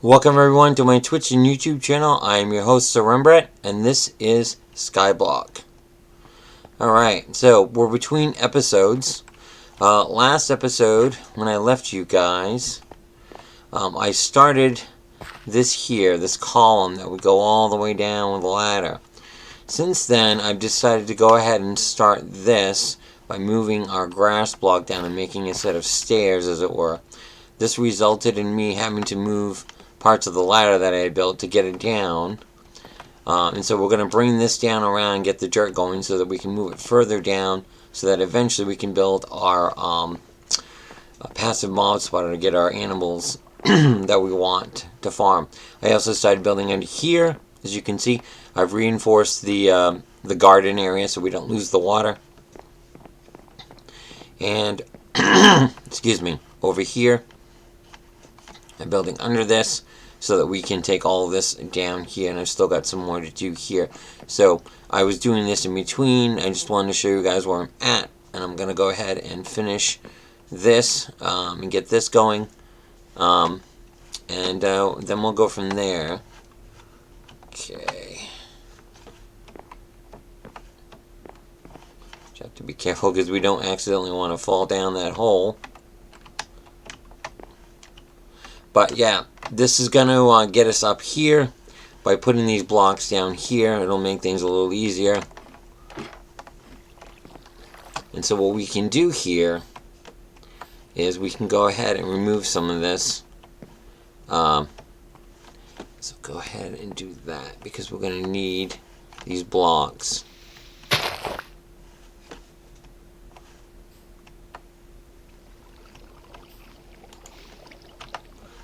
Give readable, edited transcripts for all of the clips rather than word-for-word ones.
Welcome everyone to my Twitch and YouTube channel. I am your host Sir Rembrandt, and this is Skyblock. Alright, so we're between episodes. Last episode, when I left you guys, I started this column that would go all the way down with a ladder. Since then, I've decided to go ahead and start this by moving our grass block down and making a set of stairs, as it were. This resulted in me having to move parts of the ladder that I had built to get it down. And so we're going to bring this down around and get the dirt going so that we can move it further down so that eventually we can build our passive mob spotter to get our animals that we want to farm. I also started building under here. As you can see, I've reinforced the garden area so we don't lose the water. And, excuse me, over here, I'm building under this so that we can take all of this down here, and I've still got some more to do here. So I was doing this in between. I just wanted to show you guys where I'm at, and I'm going to go ahead and finish this and get this going, and then we'll go from there. Okay. Just have to be careful because we don't accidentally want to fall down that hole. But yeah, this is going to get us up here. By putting these blocks down here, it'll make things a little easier. And so what we can do here is we can go ahead and remove some of this. So go ahead and do that because we're going to need these blocks.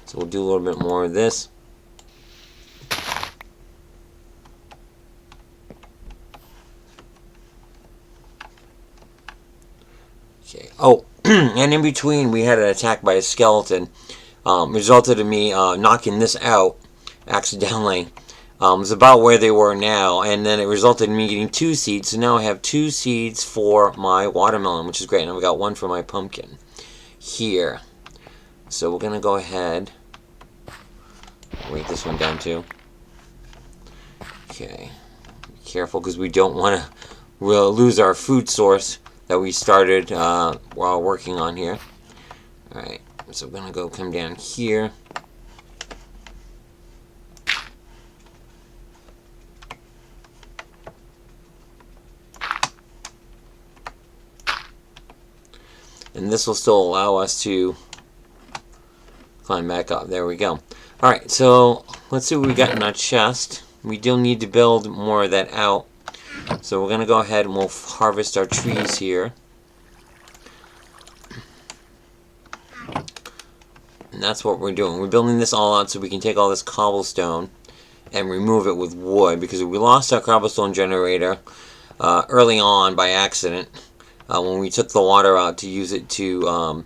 So we'll do a little bit more of this. Okay. Oh, and in between we had an attack by a skeleton. Resulted in me knocking this out accidentally. It's about where they were now, and then it resulted in me getting 2 seeds. So now I have 2 seeds for my watermelon, which is great. And I've got 1 for my pumpkin here. So we're gonna go ahead. Wait this one down too. Okay. Be careful because we don't want to lose our food source that we started while working on here. Alright, so we're going to come down here. And this will still allow us to climb back up. There we go. Alright, so let's see what we got in our chest. We do need to build more of that out. So we're going to go ahead and we'll harvest our trees here. And that's what we're doing. We're building this all out so we can take all this cobblestone and remove it with wood. Because we lost our cobblestone generator early on by accident. When we took the water out to use it to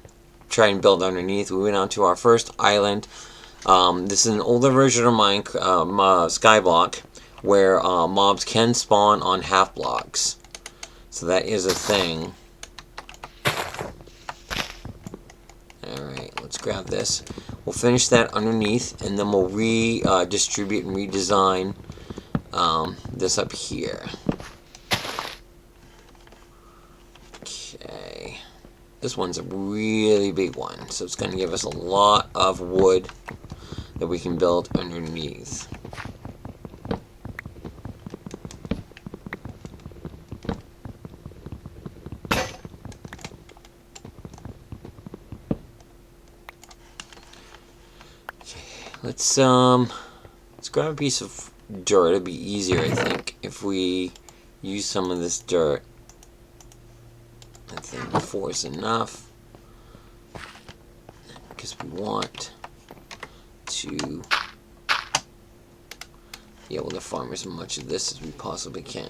try and build underneath. We went out to our first island. This is an older version of mine, Skyblock, where mobs can spawn on half blocks. So that is a thing. Alright, let's grab this. We'll finish that underneath, and then we'll redistribute and redesign this up here. Okay. This one's a really big one, so it's going to give us a lot of wood that we can build underneath. Let's grab a piece of dirt. It'll be easier, I think, if we use some of this dirt. I think 4 is enough, because we want to be able to farm as much of this as we possibly can.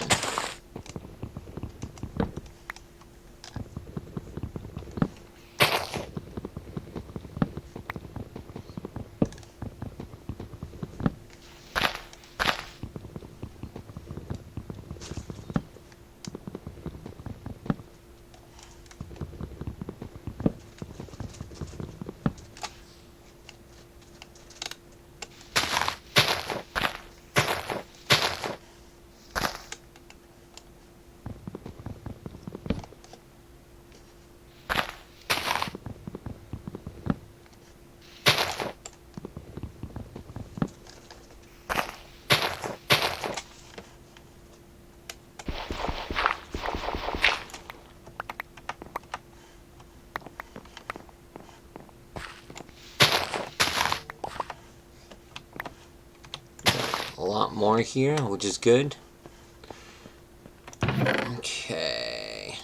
a lot more here, which is good. Okay.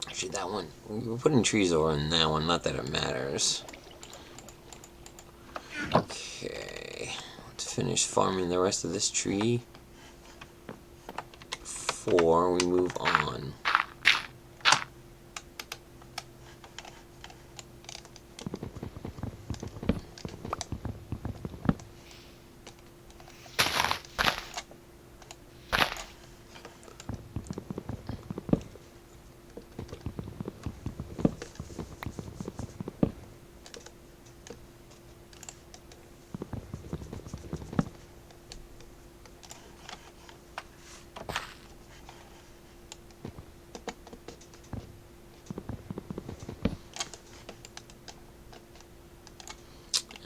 Actually, that one, we're putting trees over in that one, not that it matters. Okay. Let's finish farming the rest of this tree before we move on.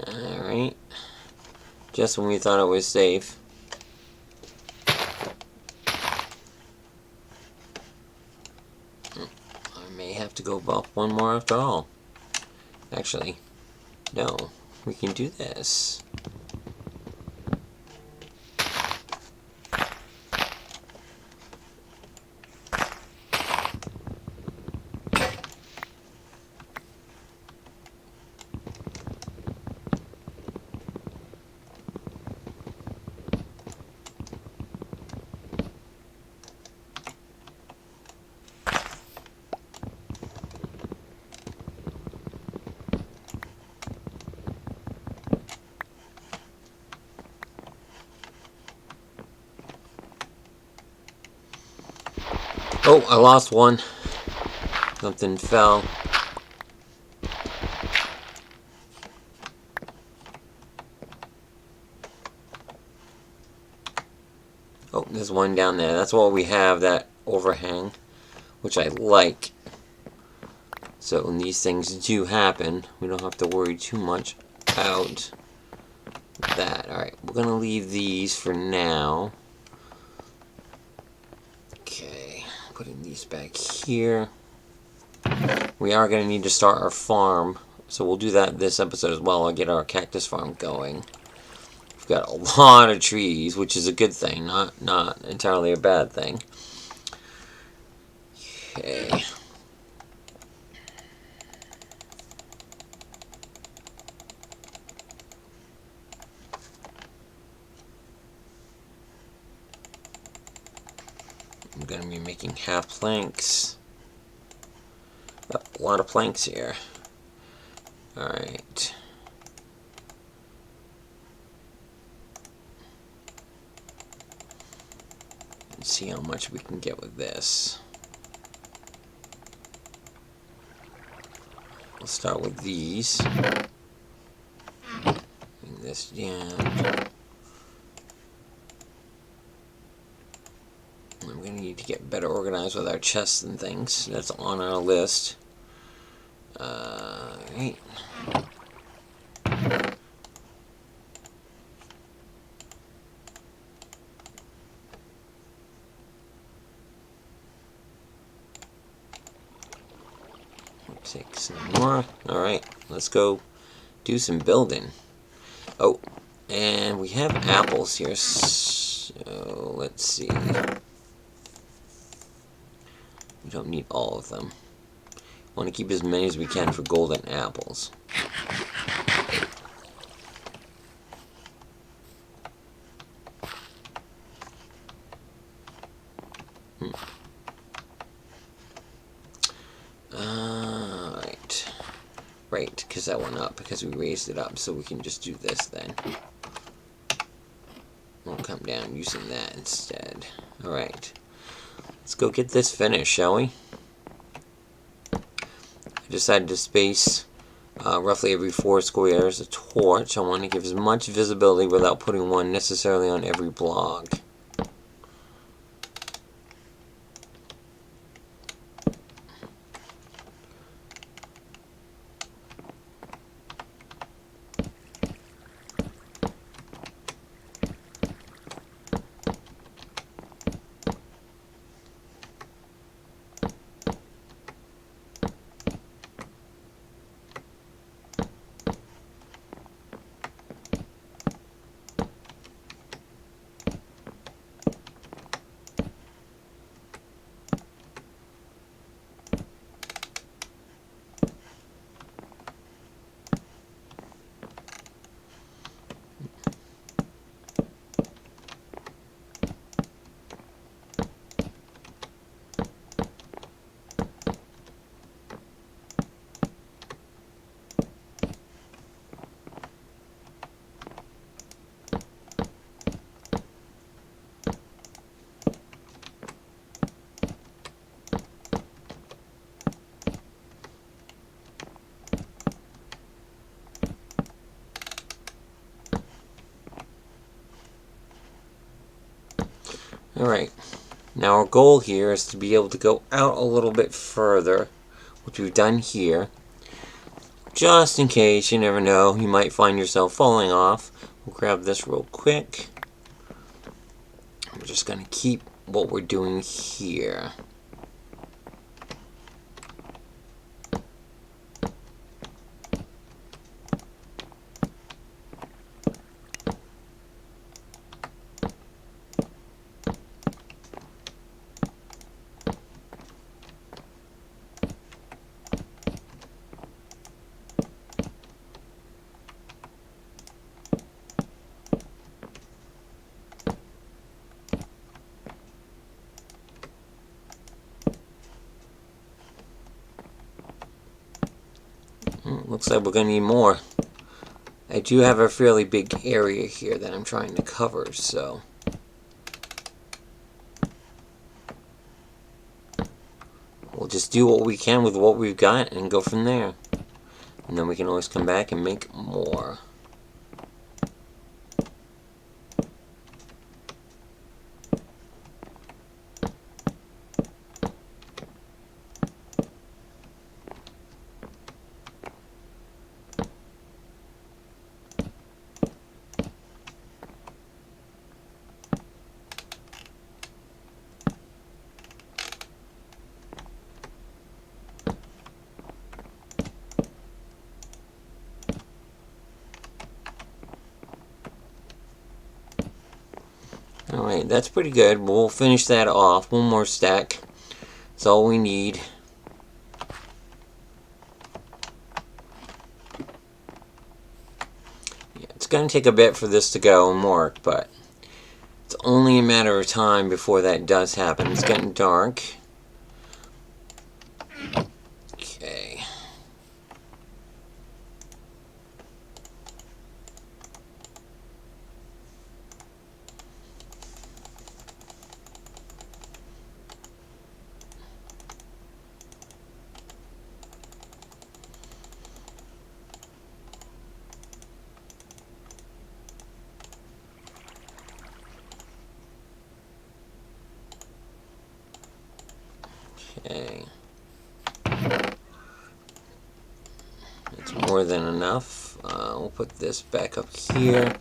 Alright. Just when we thought it was safe. I may have to go up one more after all. Actually, no. We can do this. Oh, I lost one. Something fell. Oh, there's one down there. That's what we have, that overhang, which I like. So when these things do happen, we don't have to worry too much about that. Alright, we're going to leave these for now. Okay, putting these back here. We are going to need to start our farm, so we'll do that this episode as well. I'll get our cactus farm going. We've got a lot of trees, which is a good thing, not entirely a bad thing. Okay. I'm going to be making half planks. Oh, a lot of planks here. Alright. Let's see how much we can get with this. We'll start with these. Bring this down. I'm going to need to get better organized with our chests and things. That's on our list. Right. Take some more. Alright, let's go do some building. Oh, and we have apples here. So, let's see. We don't need all of them. Want to keep as many as we can for golden apples. Right, because that went up, because we raised it up, so we can just do this then. We'll come down using that instead. Alright. Let's go get this finished, shall we? I decided to space roughly every 4 squares a torch. I want to give as much visibility without putting one necessarily on every block. Alright, now our goal here is to be able to go out a little bit further, which we've done here. Just in case, you never know, you might find yourself falling off. We'll grab this real quick. We're just going to keep what we're doing here. Looks like we're going to need more. I do have a fairly big area here that I'm trying to cover, so we'll just do what we can with what we've got and go from there. And then we can always come back and make more. Alright, that's pretty good. We'll finish that off. One more stack. That's all we need. Yeah, it's going to take a bit for this to go and work, but it's only a matter of time before that does happen. It's getting dark. Okay. Okay. It's more than enough. We'll put this back up here.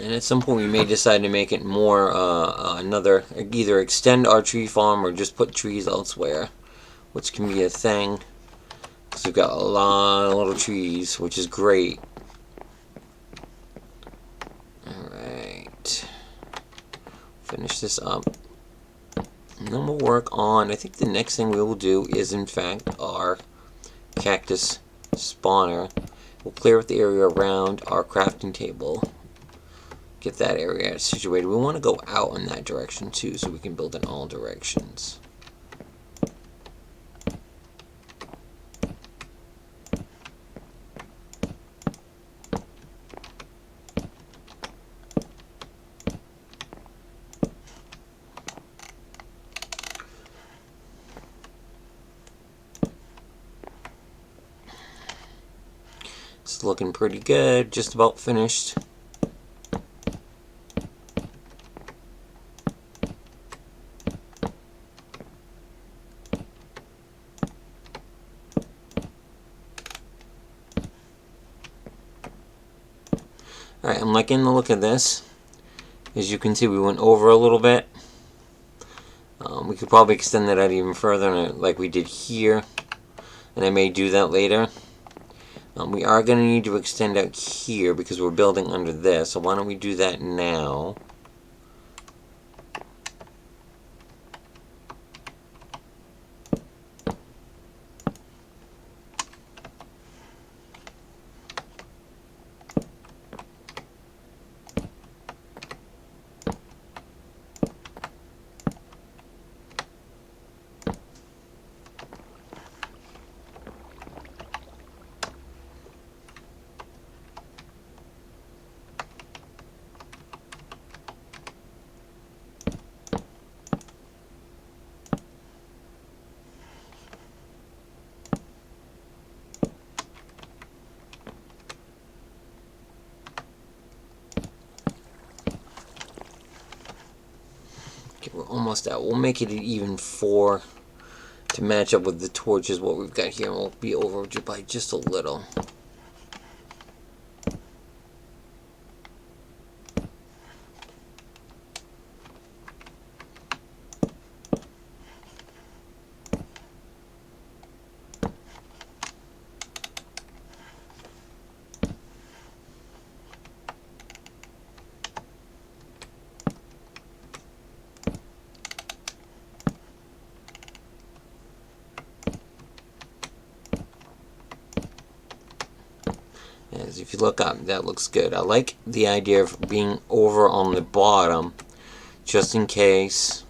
And at some point we may decide to make it more either extend our tree farm or just put trees elsewhere, which can be a thing. Because we've got a lot of little trees, which is great. Alright. Finish this up. And then we'll work on, I think the next thing we will do is in fact our cactus spawner. We'll clear out the area around our crafting table. Get that area situated. We want to go out in that direction too, so we can build in all directions. It's looking pretty good, just about finished. Alright, I'm liking the look of this. As you can see, we went over a little bit. We could probably extend that out even further, like we did here. And I may do that later. We are going to need to extend out here because we're building under this. So why don't we do that now? almost out. We'll make it an even 4 to match up with the torches, what we've got here, and we'll be over by just a little. As if you look up, that looks good. I like the idea of being over on the bottom, just in case.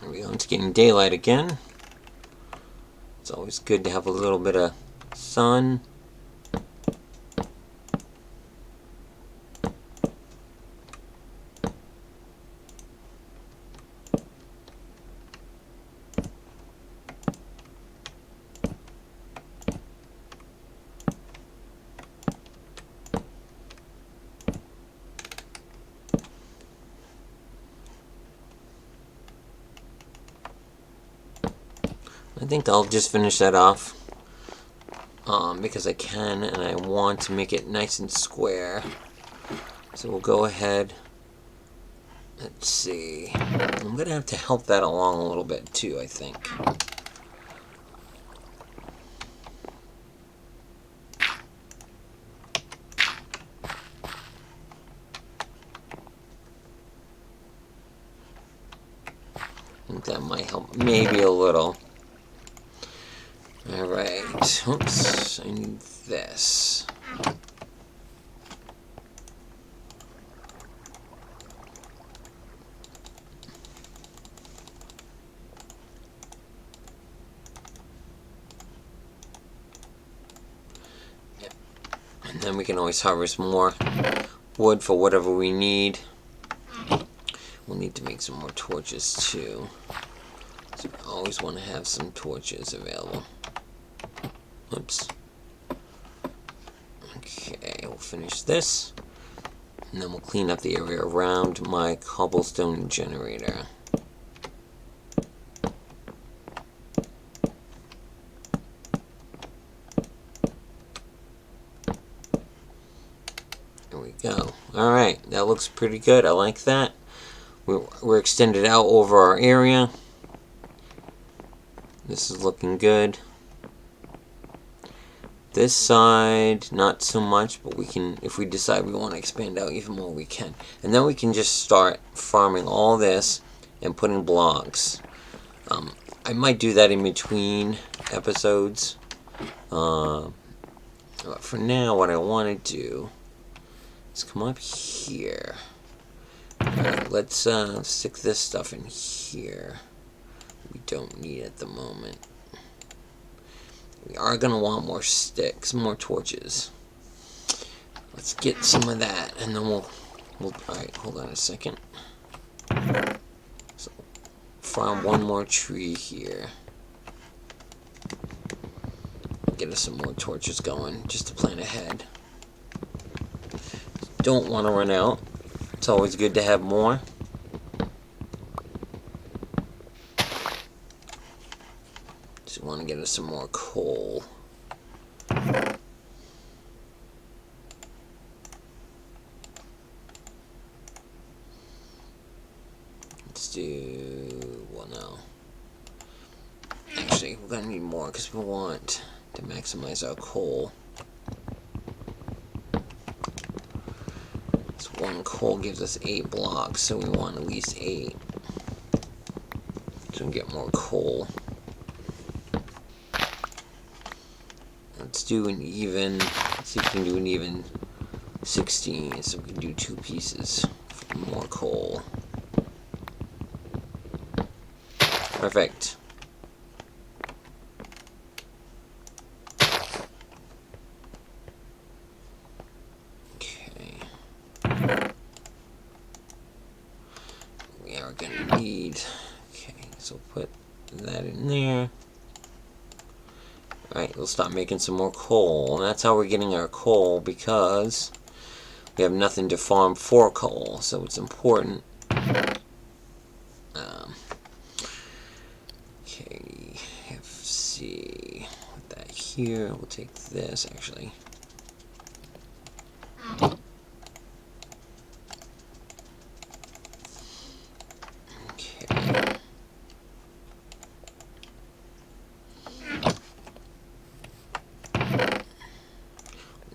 There we go, it's getting daylight again. It's always good to have a little bit of sun. I think I'll just finish that off because I can and I want to make it nice and square. So we'll go ahead. Let's see. I'm going to have to help that along a little bit too, I think. I think that might help maybe a little. Alright, oops, I need this. And then we can always harvest more wood for whatever we need. We'll need to make some more torches too. So we always want to have some torches available. Oops. Okay, we'll finish this. And then we'll clean up the area around my cobblestone generator. There we go. Alright, that looks pretty good. I like that. We're extended out over our area. This is looking good. This side, not so much, but we can, if we decide we want to expand out even more, we can. And then we can just start farming all this and putting blocks. I might do that in between episodes. But for now, what I want to do is come up here. Alright, let's stick this stuff in here. We don't need it at the moment. We are going to want more sticks, more torches. Let's get some of that, and then we'll alright, hold on a second. So, farm one more tree here. Get us some more torches going, just to plan ahead. Don't want to run out. It's always good to have more. Just want to get us some more coal. Let's do, well, no. Actually, we're gonna need more because we want to maximize our coal. So one coal gives us 8 blocks, so we want at least 8. So can get more coal. Let's do an even. Let's see if we can do an even 16. So we can do 2 pieces for more coal. Perfect. Okay. We are gonna need. Okay, so put that in there. Alright, we'll stop making some more coal. And that's how we're getting our coal, because we have nothing to farm for coal. So it's important. Okay, FC. Put that here. We'll take this, actually. Okay.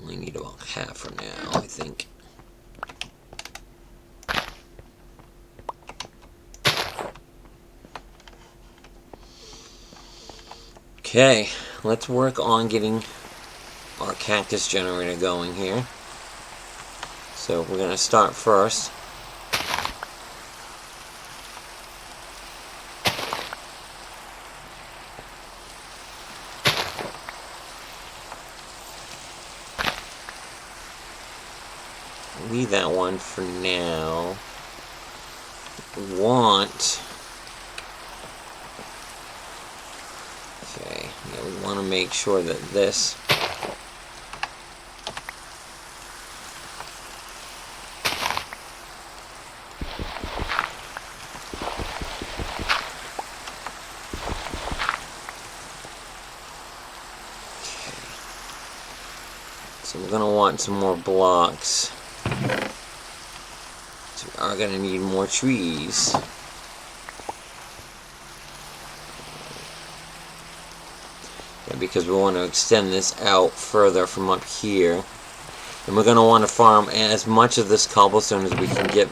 Only need about half for now, I think. Okay, let's work on getting our cactus generator going here. So we're going to start first. Leave that one for now. We want... Okay, yeah, we want to make sure that this... So we're going to want some more blocks. So we are going to need more trees. Yeah, because we want to extend this out further from up here. And we're going to want to farm as much of this cobblestone as we can get.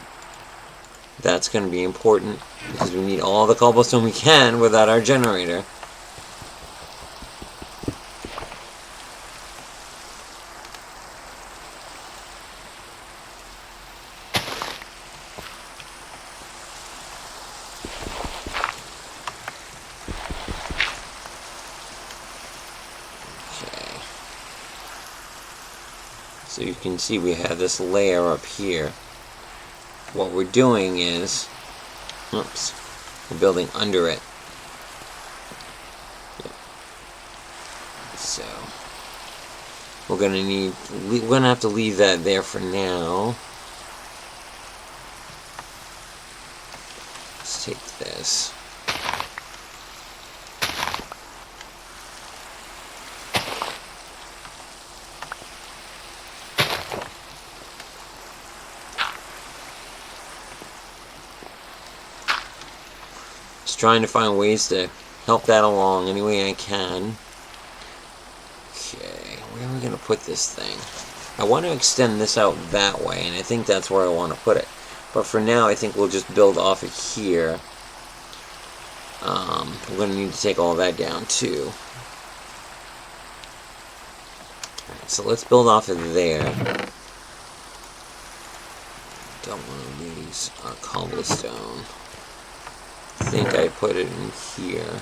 That's going to be important, because we need all the cobblestone we can without our generator. So you can see we have this layer up here. What we're doing is, oops, we're building under it. Yep. So we're gonna have to leave that there for now. Let's take this. Trying to find ways to help that along any way I can. Okay, where are we going to put this thing? I want to extend this out that way, and I think that's where I want to put it. But for now, I think we'll just build off of here. We're going to need to take all that down too. Alright, so let's build off of there. Don't want to lose our cobblestone. I think I put it in here.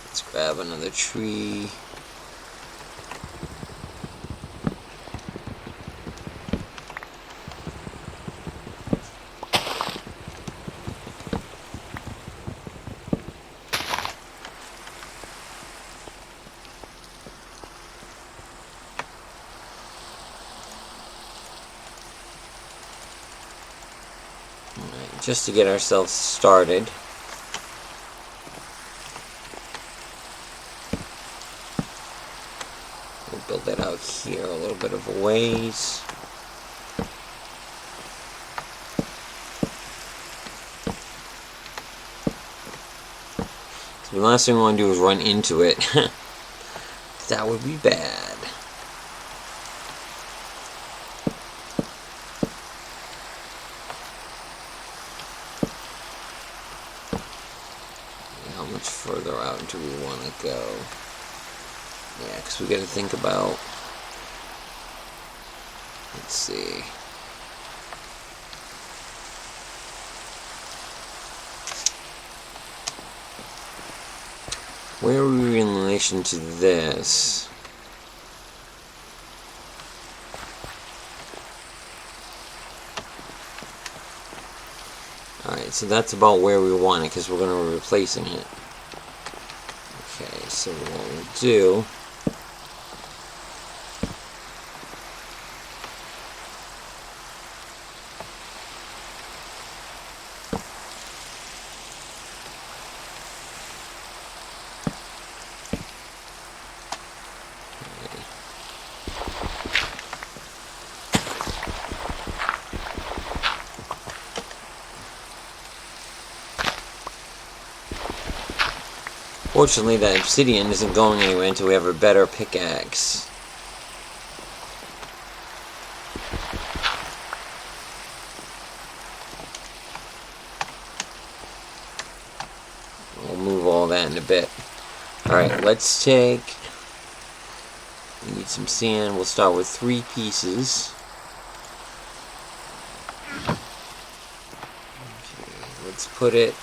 Let's grab another tree. Just to get ourselves started. We'll build that out here a little bit of a ways. So the last thing we want to do is run into it. That would be bad. route do we want to go? Yeah, because we got to think about... Let's see. Where are we in relation to this? Alright, so that's about where we want it, because we're going to be replacing it. Okay, so what we'll do... Fortunately, that obsidian isn't going anywhere until we have a better pickaxe. We'll move all that in a bit. Alright, let's take... We need some sand. We'll start with 3 pieces. Okay, let's put it...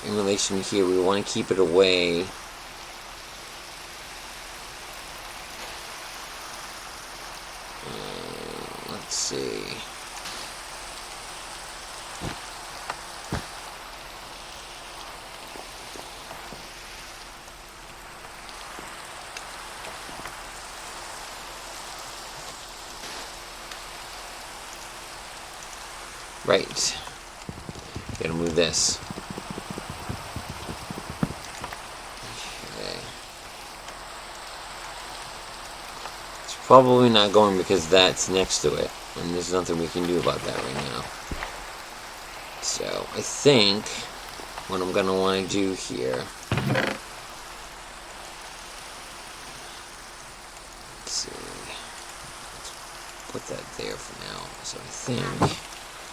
in relation here, we want to keep it away. Let's see. Right. Gotta move this. Probably not going because that's next to it, and there's nothing we can do about that right now. So, I think what I'm going to want to do here... Let's see... Let's put that there for now. So I think,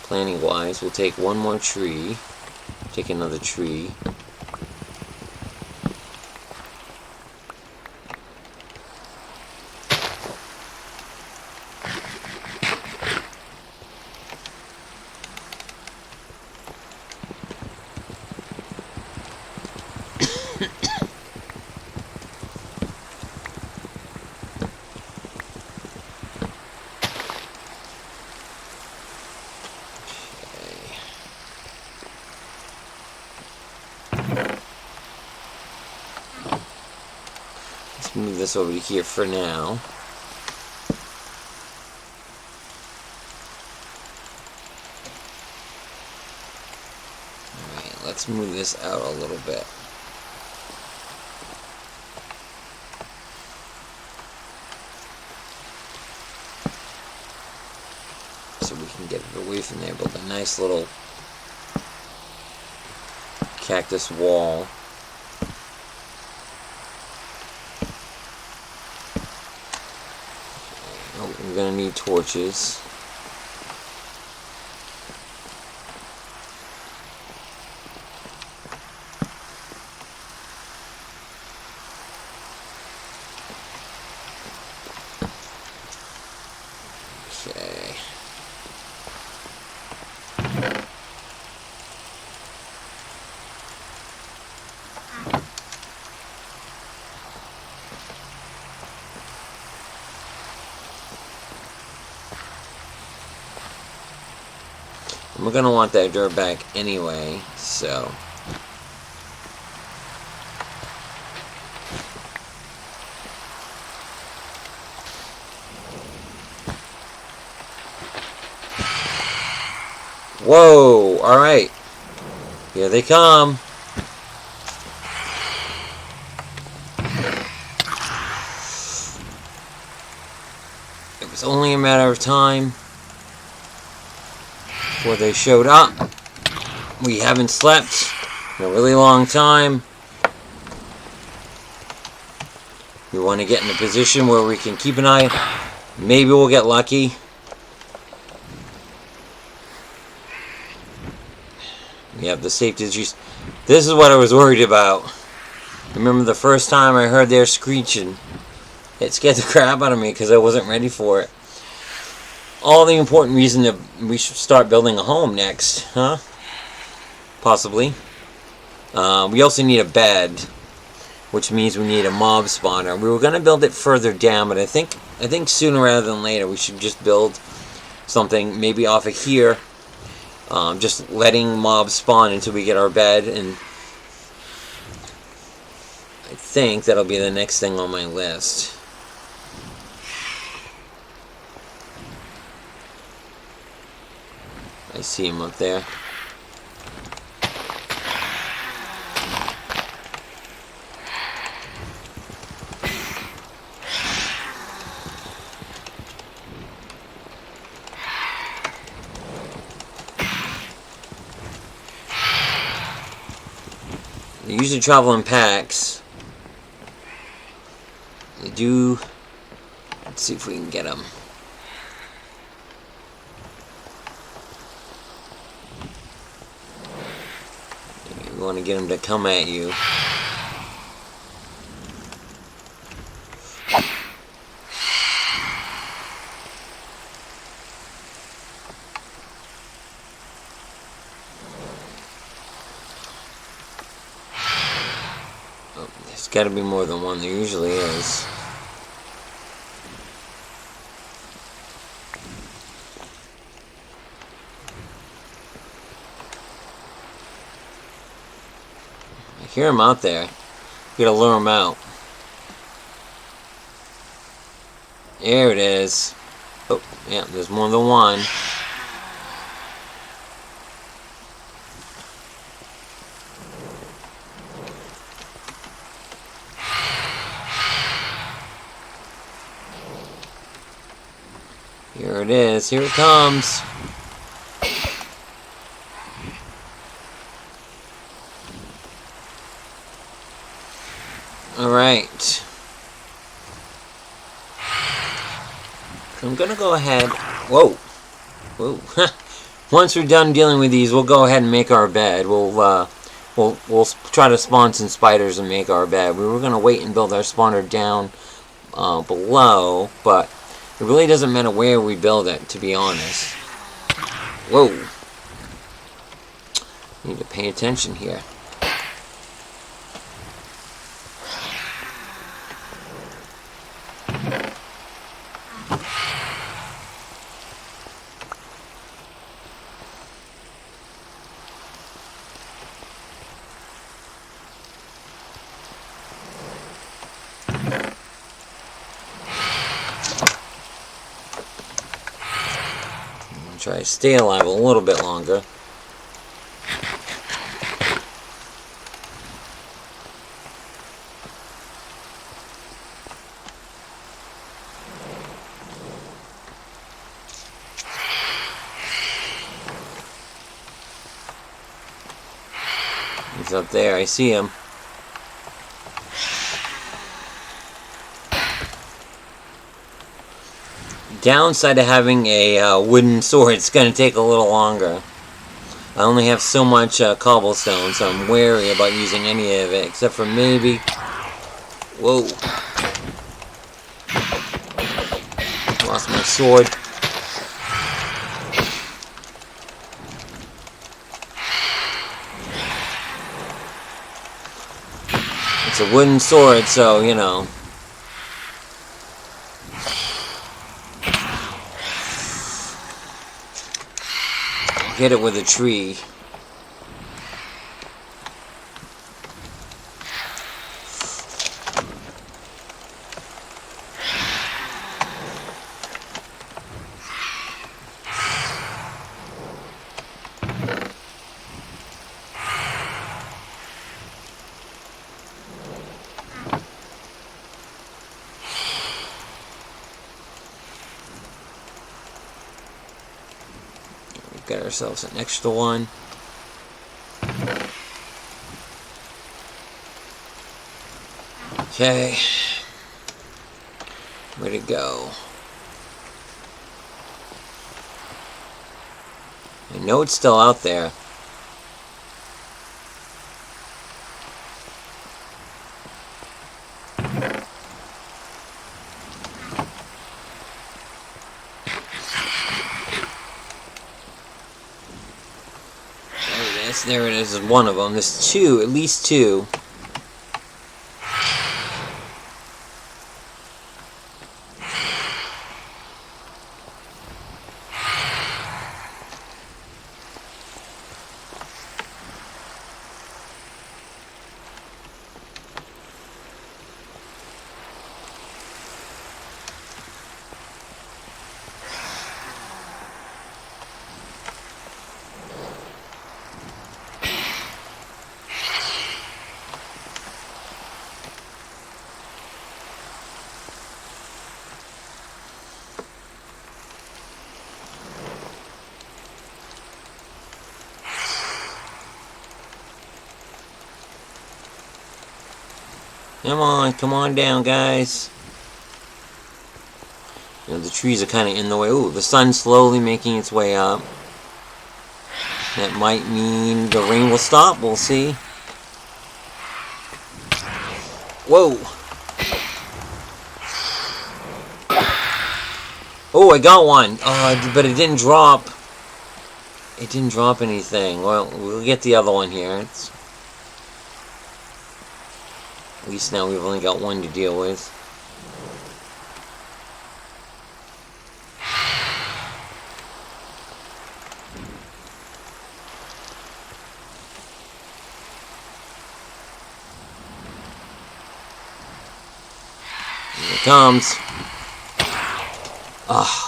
planning-wise, we'll take one more tree, take another tree... Move this over to here for now. Alright, let's move this out a little bit. So we can get it away from there, build a nice little cactus wall. We're going to need torches. Okay. We're going to want that dirt back anyway, so... Whoa! Alright. Here they come. It was only a matter of time before they showed up. We haven't slept in a really long time. We want to get in a position where we can keep an eye. Maybe we'll get lucky. We have the safety. This is what I was worried about. Remember the first time I heard their screeching? It scared the crap out of me because I wasn't ready for it. All the important reason that we should start building a home next, huh? Possibly. We also need a bed, which means we need a mob spawner. We were going to build it further down, but I think sooner rather than later we should just build something maybe off of here. Just letting mobs spawn until we get our bed, and I think that'll be the next thing on my list. I see him up there. They usually travel in packs. They do. Let's see if we can get them. You want to get them to come at you. Oh, there's got to be more than one. There usually is. I hear him out there. You gotta lure him out. There it is. Oh, yeah, there's more than one. Here it is. Here it comes. Alright. I'm gonna go ahead. Whoa. Whoa. Once we're done dealing with these, we'll go ahead and make our bed. We'll try to spawn some spiders and make our bed. We were gonna wait and build our spawner down below, but it really doesn't matter where we build it, to be honest. Whoa. Need to pay attention here. Try to stay alive a little bit longer. He's up there, I see him. Downside of having a wooden sword, it's going to take a little longer. I only have so much cobblestone, so I'm wary about using any of it, except for maybe... Whoa. Lost my sword. It's a wooden sword, so, you know... Hit it with a tree. Got ourselves an extra one. Okay. Where'd it go? I know it's still out there. there it is, one of them. There's two, at least two. Come on down, guys. You know, the trees are kind of in the way. Ooh, the sun's slowly making its way up. That might mean the rain will stop. We'll see. Whoa. Oh, I got one. But it didn't drop. It didn't drop anything. Well, we'll get the other one here. At least now we've only got one to deal with. Here it comes. Ah.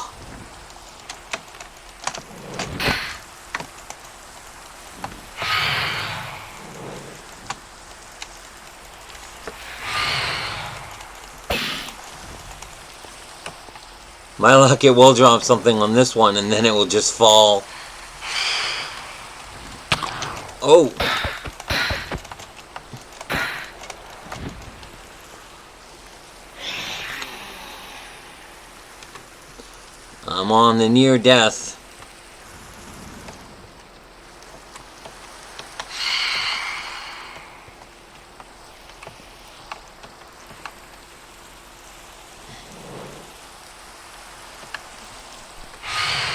My luck, it will drop something on this one, and then it will just fall. Oh! I'm on the near death.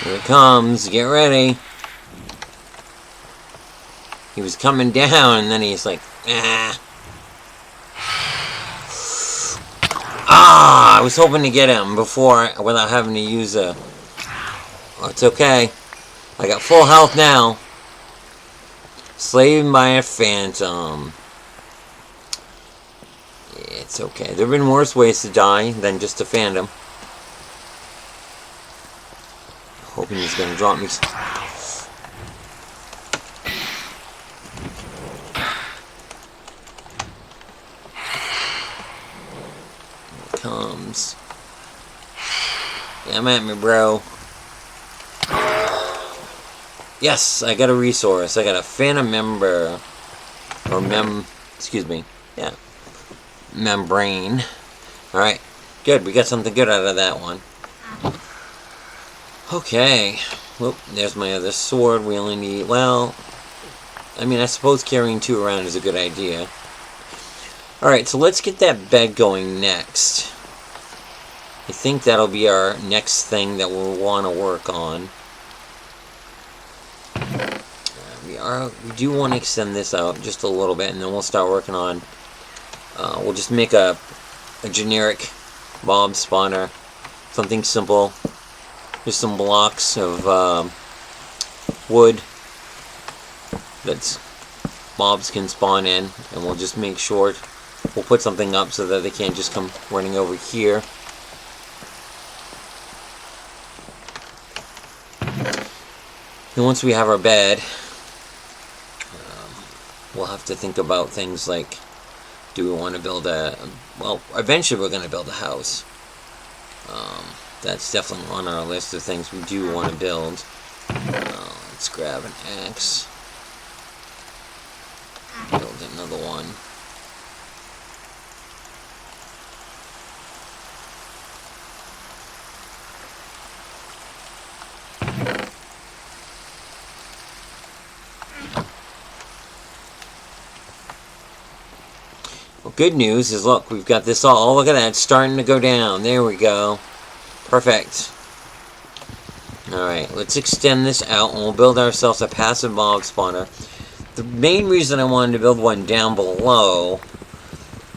Here it comes. Get ready. He was coming down, and then he's like, ah. Ah! I was hoping to get him before, without having to use a... Oh, it's okay. I got full health now. Slain by a phantom. It's okay. There have been worse ways to die than just a phantom. Hoping he's gonna drop me. Here it comes. Come at me, bro. Yes, I got a resource. I got a phantom member. Or excuse me. Yeah. Membrane. Alright. Good. We got something good out of that one. Okay. Whoop, there's my other sword. We only need, well, I mean, I suppose carrying two around is a good idea. Alright, so let's get that bed going next. I think that'll be our next thing that we'll want to work on. We do want to extend this out just a little bit, and then we'll start working on, we'll just make a generic mob spawner. Something simple. Just some blocks of wood that mobs can spawn in, and we'll just make sure we'll put something up so that they can't just come running over here. And once we have our bed, we'll have to think about things like, do we want to build a, well, eventually we're going to build a house. That's definitely on our list of things we do want to build. Let's grab an axe. Build another one. Well, good news is, look, we've got this all. Oh, look at that. It's starting to go down. There we go. Perfect. Alright, let's extend this out, and we'll build ourselves a passive mob spawner. The main reason I wanted to build one down below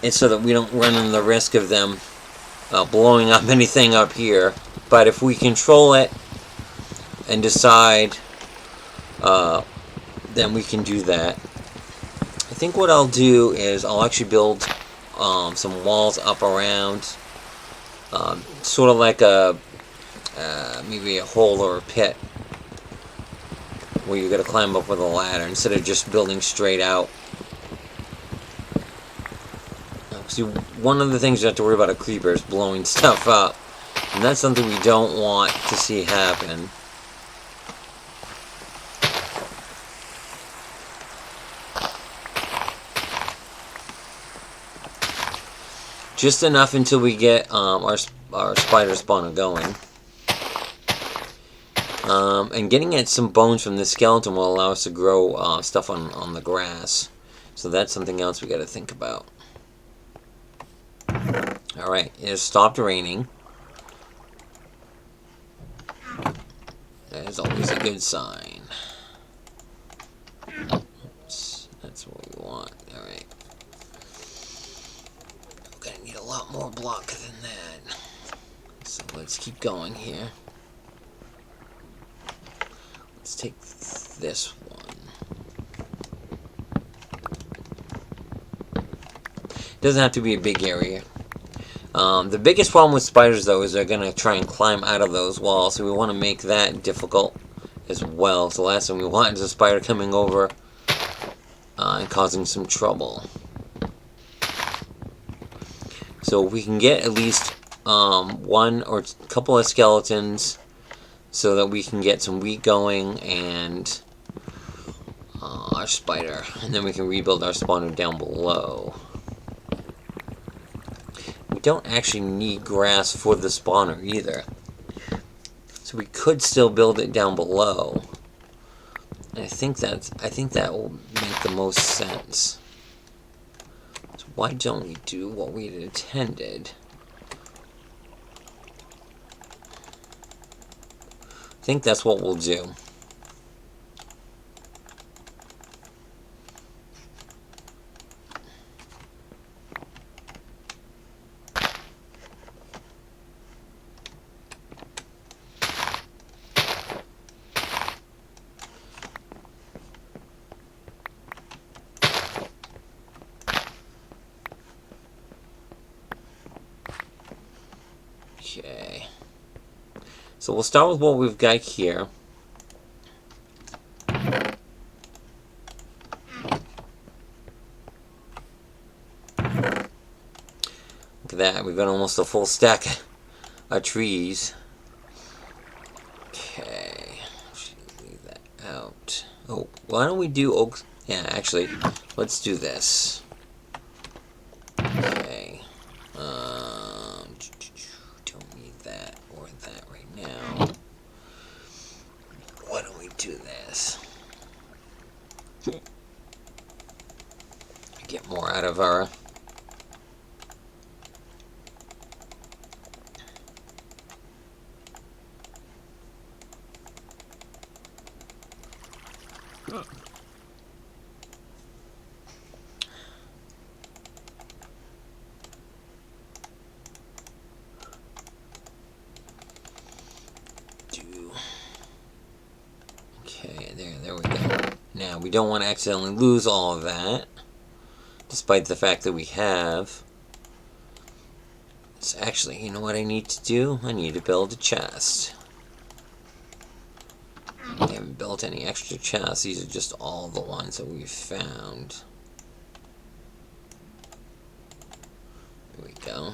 is so that we don't run into the risk of them blowing up anything up here. But if we control it and decide, then we can do that. I think what I'll do is I'll actually build some walls up around, sort of like maybe a hole or a pit where you got to climb up with a ladder instead of just building straight out. See, one of the things you have to worry about a creeper is blowing stuff up, and that's something we don't want to see happen. Just enough until we get our spider spawner going. And getting at some bones from the skeleton will allow us to grow stuff on the grass. So that's something else we got to think about. Alright, it has stopped raining. That is always a good sign. Oops, that's what we want. Alright. We're gonna need a lot more block than that. So let's keep going here. Let's take this one. Doesn't have to be a big area. The biggest problem with spiders, though, is they're going to try and climb out of those walls, so we want to make that difficult as well. So the last thing we want is a spider coming over and causing some trouble. So we can get at least one or a couple of skeletons so that we can get some wheat going and our spider. And then we can rebuild our spawner down below. We don't actually need grass for the spawner either. So we could still build it down below. And I think that will make the most sense. So why don't we do what we had intended? I think that's what we'll do. Okay. So we'll start with what we've got here. Look at that, we've got almost a full stack of trees. Okay, leave that out. Oh, why don't we do oak? Yeah, actually, let's do this. Okay. Don't need that or that right now. Why don't we do this? Get more out of our... Okay, there we go. Now, we don't want to accidentally lose all of that, despite the fact that we have. It's actually, you know what I need to do? I need to build a chest. I haven't built any extra chests. These are just all the ones that we've found. There we go.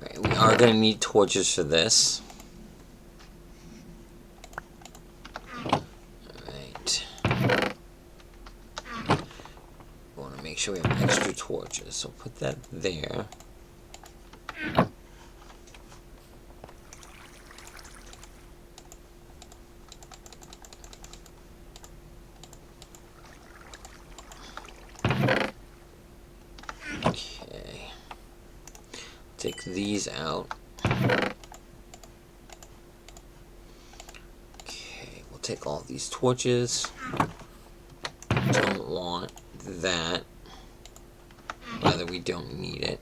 Alright, we are going to need torches for this. Alright. We want to make sure we have extra torches, so put that there. Okay. Take these out. Okay, we'll take all these torches. that. Rather, we don't need it.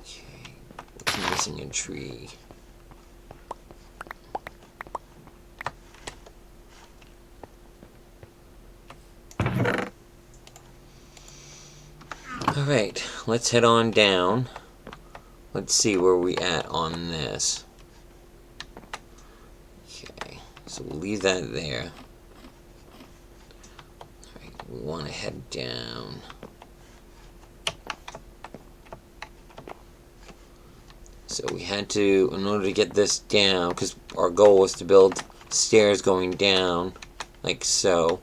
Okay, we're missing a tree. Alright, let's head on down. Let's see where we at on this. Okay, so we'll leave that there. Alright, we want to head down. So we had to, in order to get this down, because our goal was to build stairs going down, like so.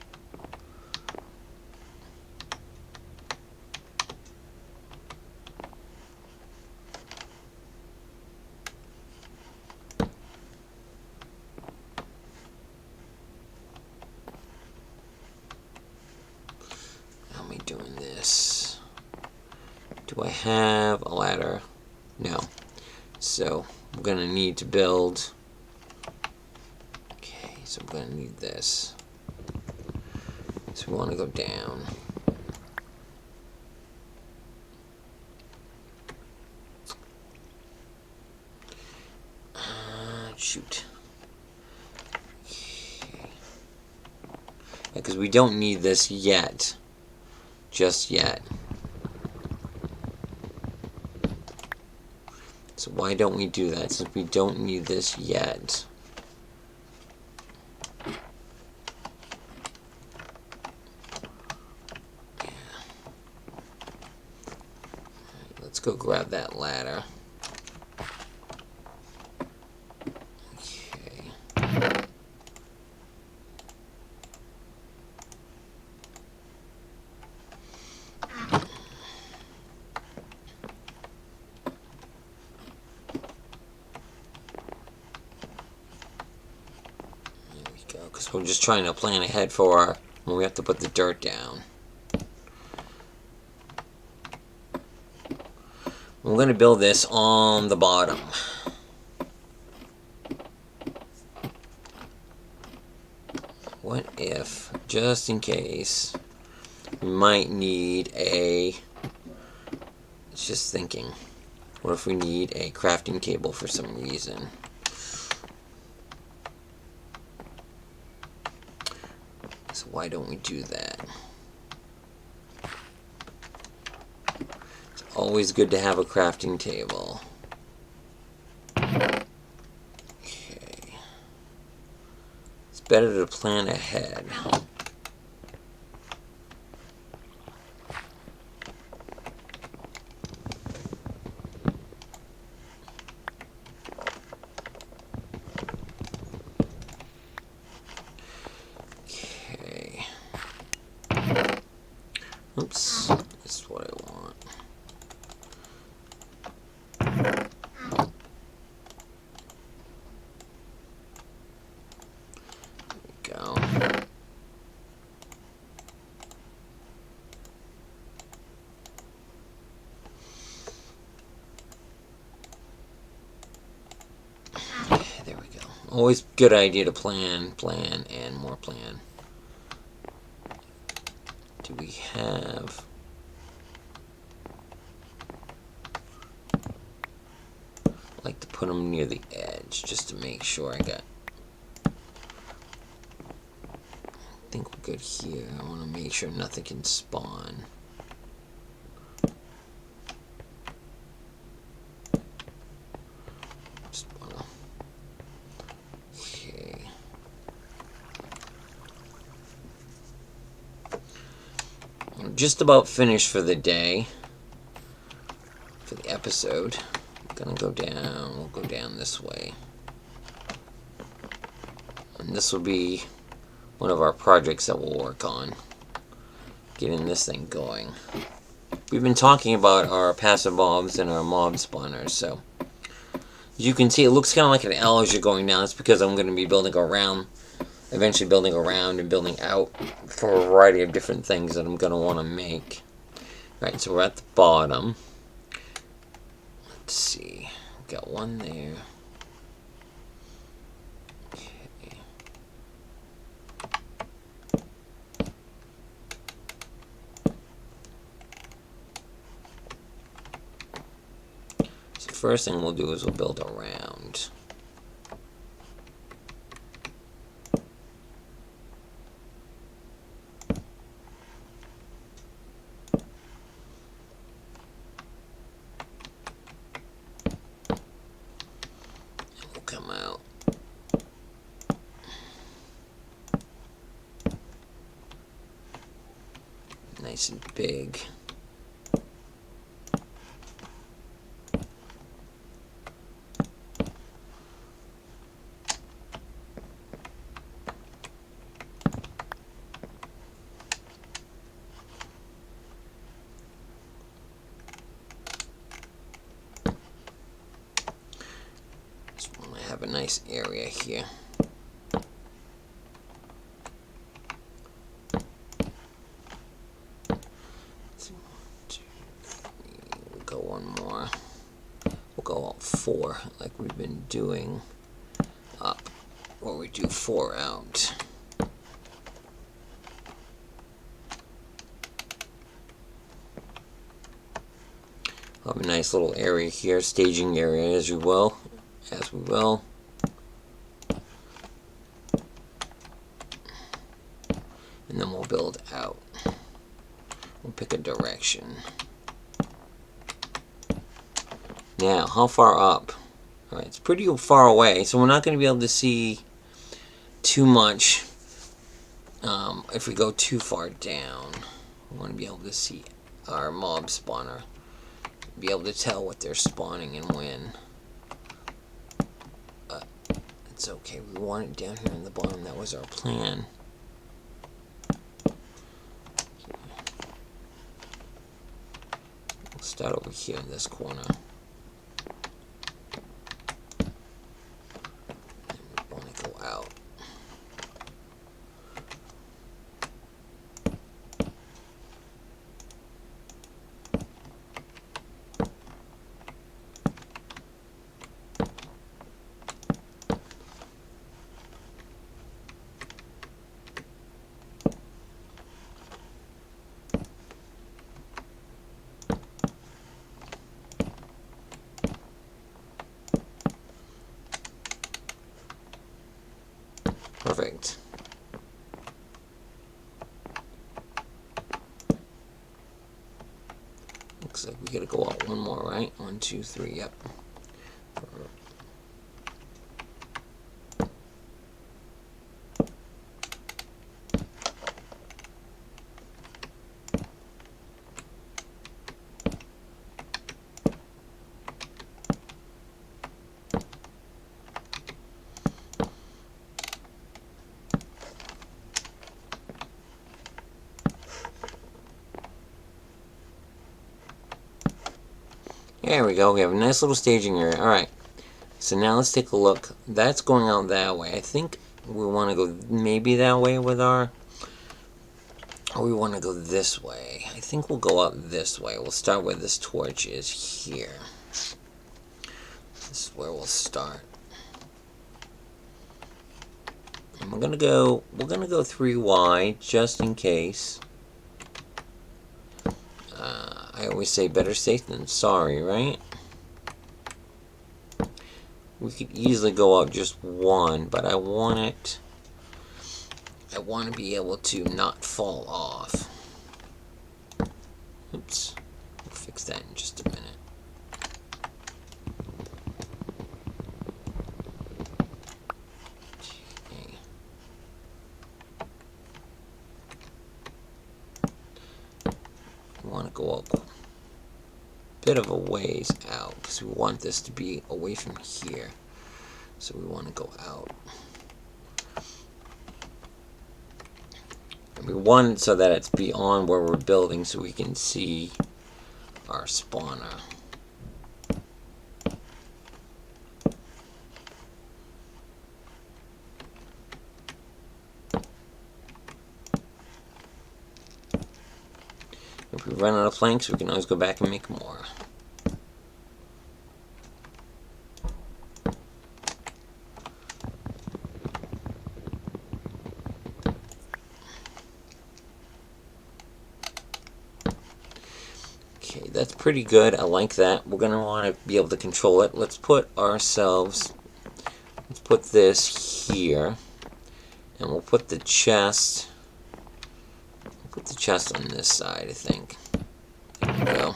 How am I doing this? Do I have a ladder? No. So we're gonna need to build. Okay, so I'm gonna need this. So we want to go down. Shoot. Okay. Because we don't need this yet. Just yet. So why don't we do that, since we don't need this yet? Yeah. Let's go grab that ladder. Okay. Because we're just trying to plan ahead for when we have to put the dirt down. We're going to build this on the bottom. What if, just in case, we might need a... It's just thinking. What if we need a crafting table for some reason? So why don't we do that? It's always good to have a crafting table. Okay. It's better to plan ahead. Oops, this is what I want. There we go. There we go. Always good idea to plan, and more plan. Do we have... I like to put them near the edge just to make sure I got... I think we're good here. I want to make sure nothing can spawn. Just wanna... Okay. I'm just about finished for the day. For the episode. I'm gonna go down. We'll go down this way. And this will be one of our projects that we'll work on. Getting this thing going. We've been talking about our passive mobs and our mob spawners, so as you can see, it looks kind of like an L as you're going down. It's because I'm going to be building around, eventually building around and building out for a variety of different things that I'm going to want to make. Right, so we're at the bottom. Let's see. We've got one there. Okay. first thing we'll do is we'll build around. And we'll come out. Nice and big. Have a nice area here. We'll go one more. We'll go all 4 like we've been doing up, where we do 4 out. We'll have a nice little area here, staging area as we will. And then we'll build out. We'll pick a direction. Now, how far up? Alright, it's pretty far away, so we're not going to be able to see too much if we go too far down. We want to be able to see our mob spawner. Be able to tell what they're spawning and when. But it's okay. We want it down here in the bottom. That was our plan. We'll start over here in this corner. And we want to go out. Perfect. Looks like we gotta go out one more, right? 1, 2, 3, yep. There we go. We have a nice little staging area. Alright. So now let's take a look. That's going out that way. I think we want to go maybe that way with our... Or we want to go this way. I think we'll go out this way. We'll start where this torch is here. This is where we'll start. And we're gonna go 3 wide just in case. I always say better safe than sorry, right? We could easily go out just 1, but I want to be able to not fall off. Oops. We'll fix that in just a minute. Okay. We want to go up bit of a ways out because we want this to be away from here, so we want to go out, and we want it so that it's beyond where we're building so we can see our spawner. If we run out of planks, we can always go back and make more. Okay, that's pretty good. I like that. We're going to want to be able to control it. Let's put this here. And we'll put the chest on this side, I think. There we go.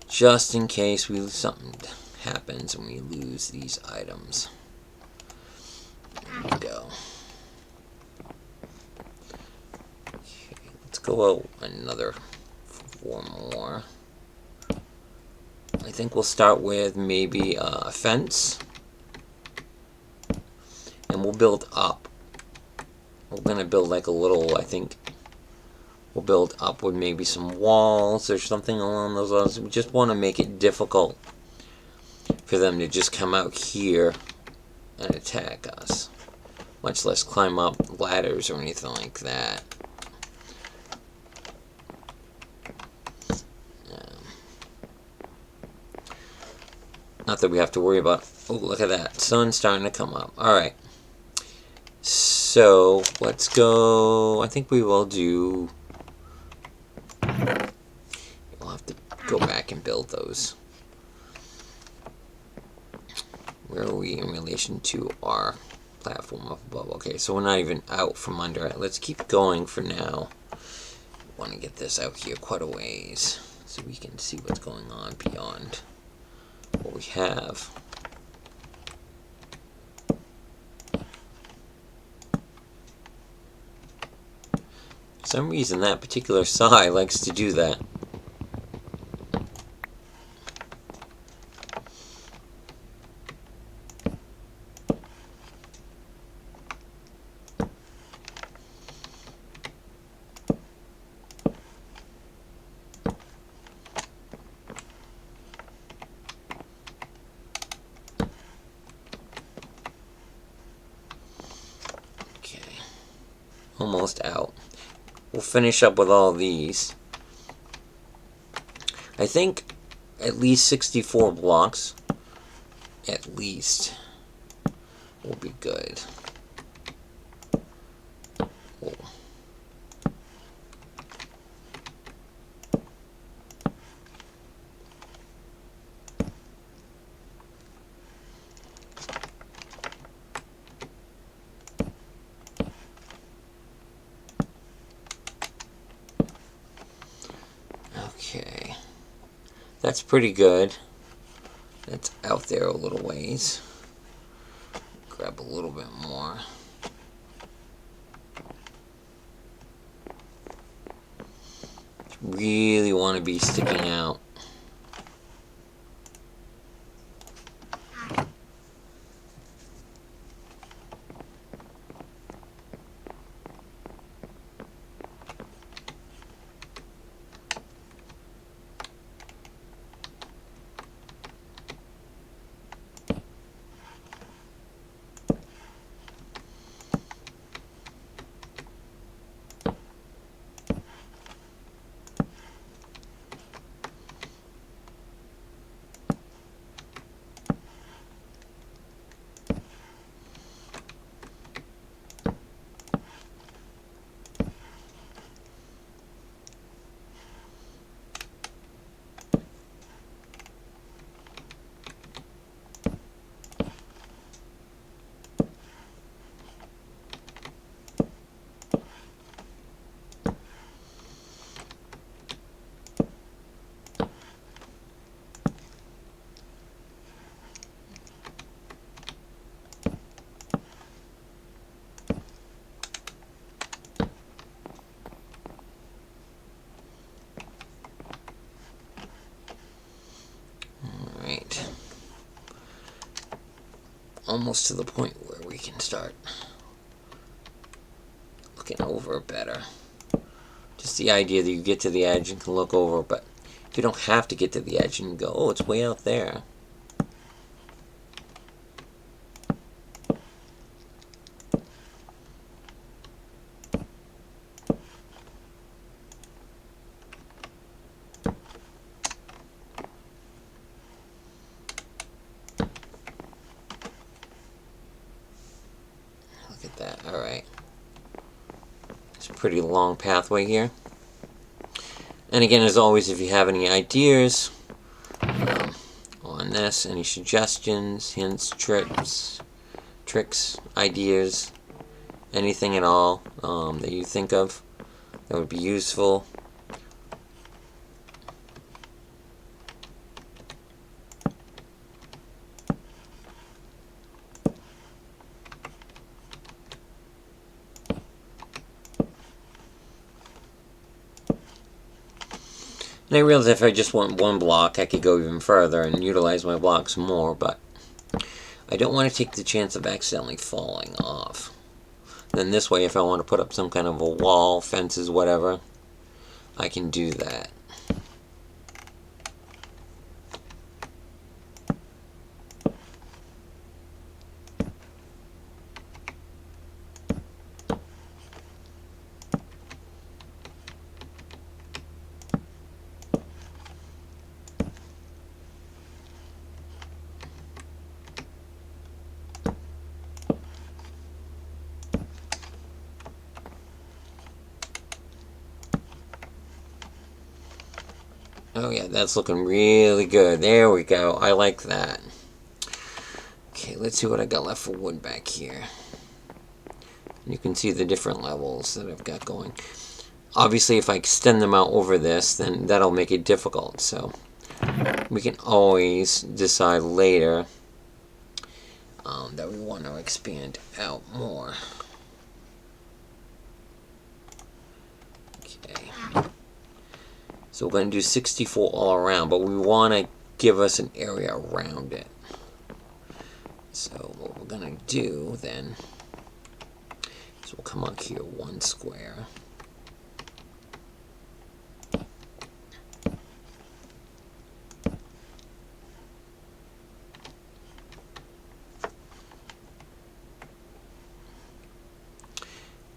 Just in case something happens and we lose these items. There we go. Okay, let's go out another 4 more. I think we'll start with maybe a fence. And we'll build up. We're going to build like a little, I think, we'll build up with maybe some walls or something along those lines. We just want to make it difficult for them to just come out here and attack us. Much less climb up ladders or anything like that. Not that we have to worry about... Oh, look at that. Sun's starting to come up. Alright. So, let's go... I think we will do... We'll have to go back and build those. Where are we in relation to our platform up above? Okay, so we're not even out from under it. Let's keep going for now. Want to get this out here quite a ways so we can see what's going on beyond what we have. For some reason that particular Psy likes to do that. Almost out. We'll finish up with all these. I think at least 64 blocks, at least, will be good. Whoa. Okay, that's pretty good. That's out there a little ways. Grab a little bit more. Really want to be sticking out. Almost to the point where we can start looking over better. Just the idea that you get to the edge and can look over, but you don't have to get to the edge and go, oh, it's way out there. Look at that. Alright. It's a pretty long pathway here. And again, as always, if you have any ideas on this, any suggestions, hints, tricks, ideas, anything at all that you think of that would be useful. And I realize if I just want one block, I could go even further and utilize my blocks more, but I don't want to take the chance of accidentally falling off. Then this way, if I want to put up some kind of a wall, fences, whatever, I can do that. Oh yeah, that's looking really good. There we go. I like that. Okay, let's see what I got left for wood back here. You can see the different levels that I've got going. Obviously, if I extend them out over this, then that'll make it difficult. So we can always decide later that we want to expand out more. Okay. So we're going to do 64 all around, but we want to give us an area around it. So what we're going to do then is we'll come up here 1 square.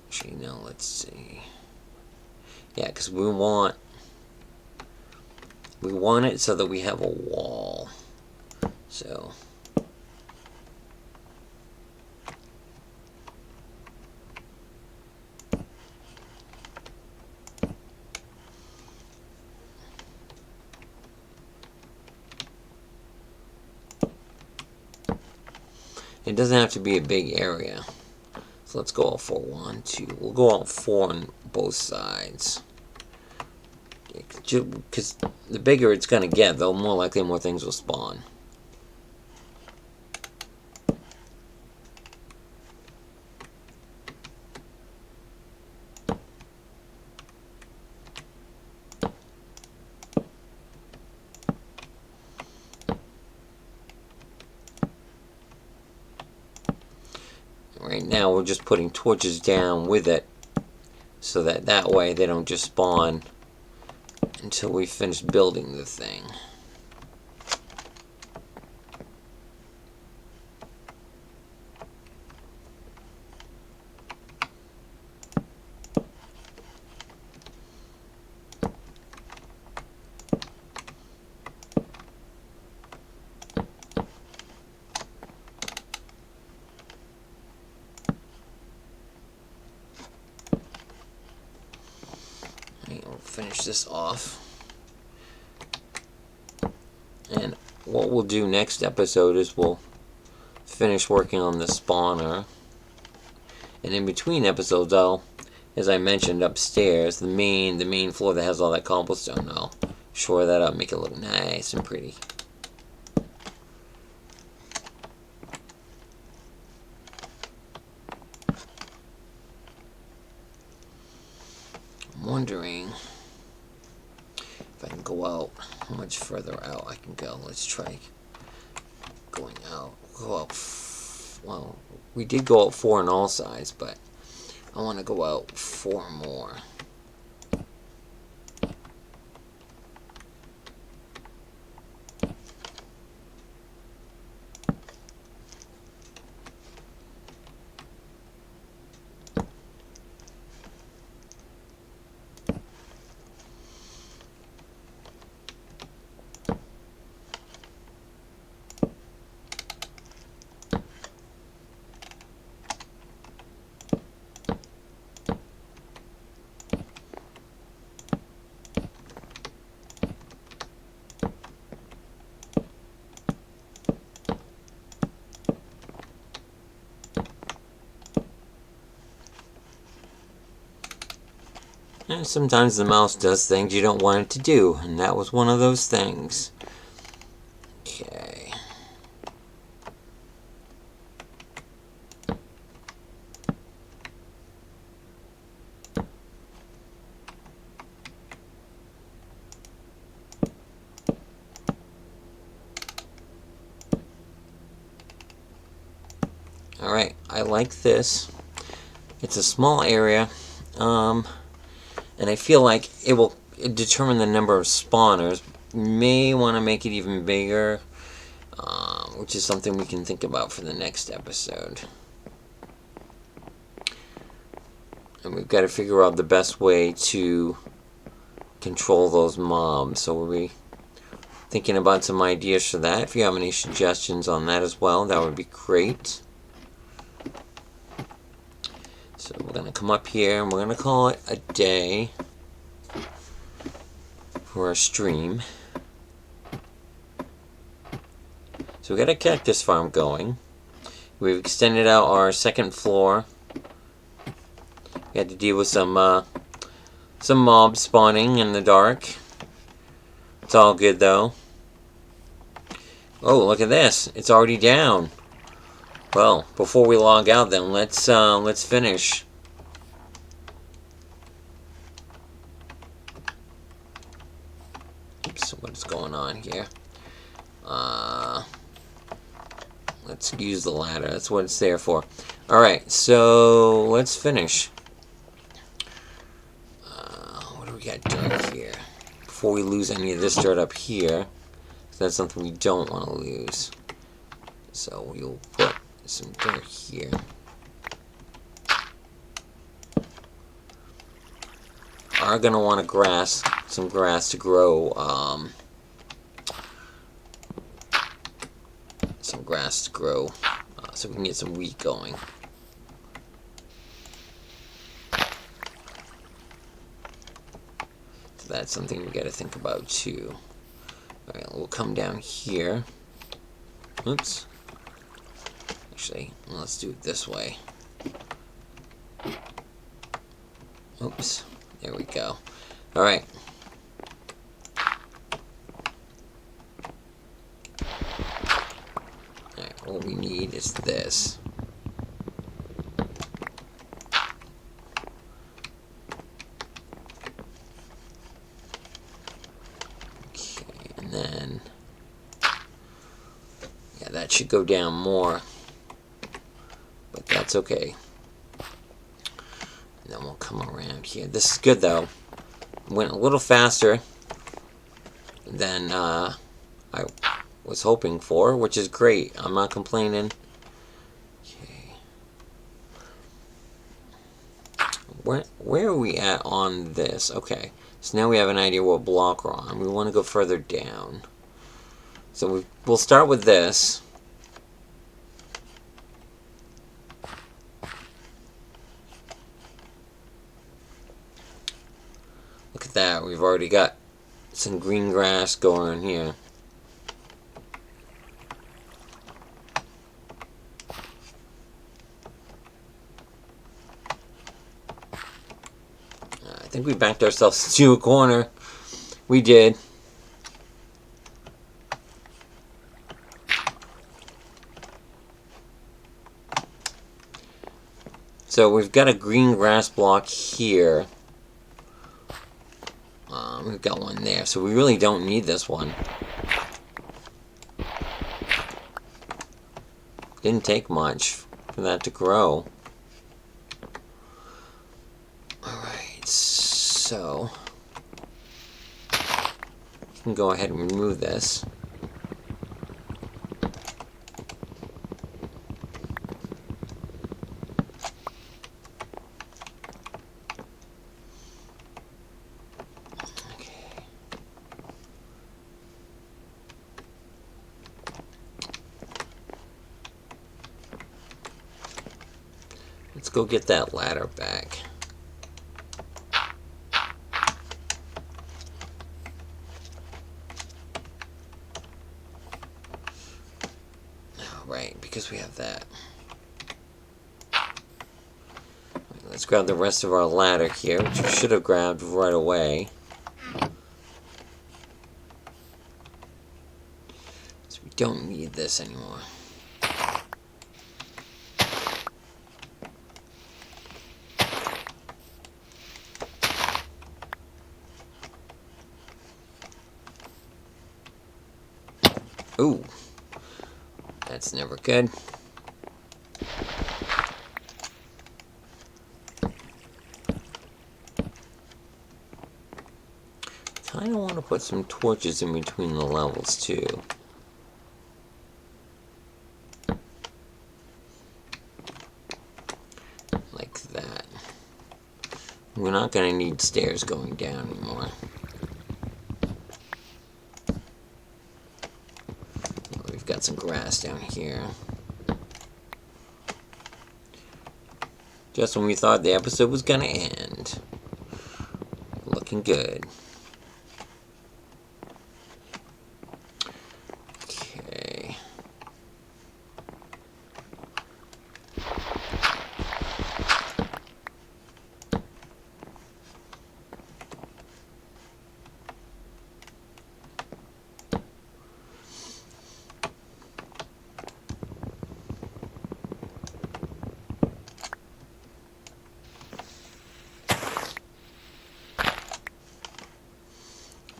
Actually, no, let's see. Yeah, because we want it so that we have a wall. So it doesn't have to be a big area. So let's go out for 1, 2. We'll go out 4 on both sides. Because the bigger it's going to get, the more likely more things will spawn. Right now we're just putting torches down with it so that way they don't just spawn until we finish building the thing. We'll finish this off. And what we'll do next episode is we'll finish working on the spawner. And in between episodes, as I mentioned upstairs, the main floor that has all that cobblestone, I'll shore that up, make it look nice and pretty. I'm wondering if I can go out, how much further out I can go. Let's try going out. Go out. Well, we did go out 4 on all sides, but I want to go out 4 more. And sometimes the mouse does things you don't want it to do, and that was one of those things. Okay. Alright, I like this. It's a small area, and I feel like it will determine the number of spawners. May want to make it even bigger, which is something we can think about for the next episode. And we've got to figure out the best way to control those mobs. So we'll be thinking about some ideas for that. If you have any suggestions on that as well, that would be great. So we're going to come up here and we're going to call it a day for our stream. So we got a Catus Farm going. We've extended out our second floor. We had to deal with some mobs spawning in the dark. It's all good though. Oh, look at this! It's already down. Well, before we log out, then let's finish. Oops, what's going on here? Let's use the ladder. That's what it's there for. All right, so let's finish. What do we got done here? Before we lose any of this dirt up here, that's something we don't want to lose. So we'll put some dirt here. Are gonna want some grass to grow. Some grass to grow, so we can get some wheat going. So that's something we got to think about too. All right, we'll come down here. Oops. Actually, let's do it this way. Oops. There we go. All right. All right. What we need is this. Okay, and then yeah, that should go down more. But that's okay. And then we'll come around here. This is good though. Went a little faster than I was hoping for, which is great. I'm not complaining. Okay. Where are we at on this? Okay. So now we have an idea what block we're on. We want to go further down. So we'll start with this. Look at that, we've already got some green grass going on here. I think we backed ourselves into a corner. We did. So we've got a green grass block here. We've got one there, so we really don't need this one. Didn't take much for that to grow. Alright, so we can go ahead and remove this. Let's go get that ladder back. Right, because we have that. Let's grab the rest of our ladder here, which we should have grabbed right away. So we don't need this anymore. Ooh, that's never good. Kinda want to put some torches in between the levels too. Like that. We're not gonna need stairs going down anymore. We've got some grass down here. Just when we thought the episode was gonna end. Looking good. Okay.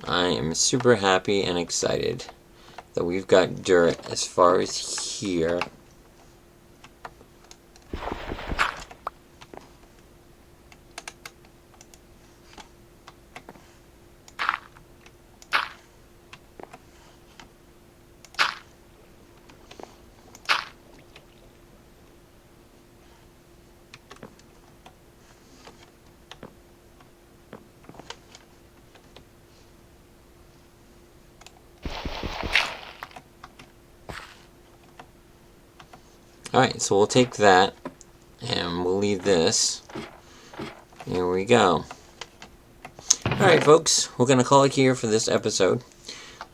I am super happy and excited that we've got dirt as far as here. Alright, so we'll take that and we'll leave this. Here we go. Alright folks, we're going to call it here for this episode.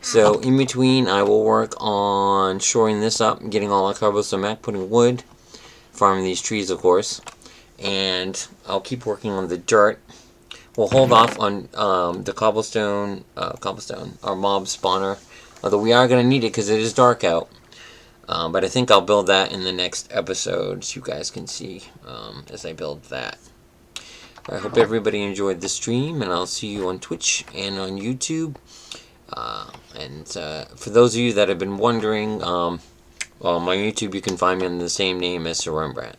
So in between I will work on shoring this up, getting all our cobblestone back, putting wood, farming these trees of course, and I'll keep working on the dirt. We'll hold off on the cobblestone, our mob spawner, although we are going to need it because it is dark out. But I think I'll build that in the next episode so you guys can see as I build that. I hope everybody enjoyed the stream, and I'll see you on Twitch and on YouTube. For those of you that have been wondering, well, on my YouTube you can find me under the same name as Sir Rembrandt.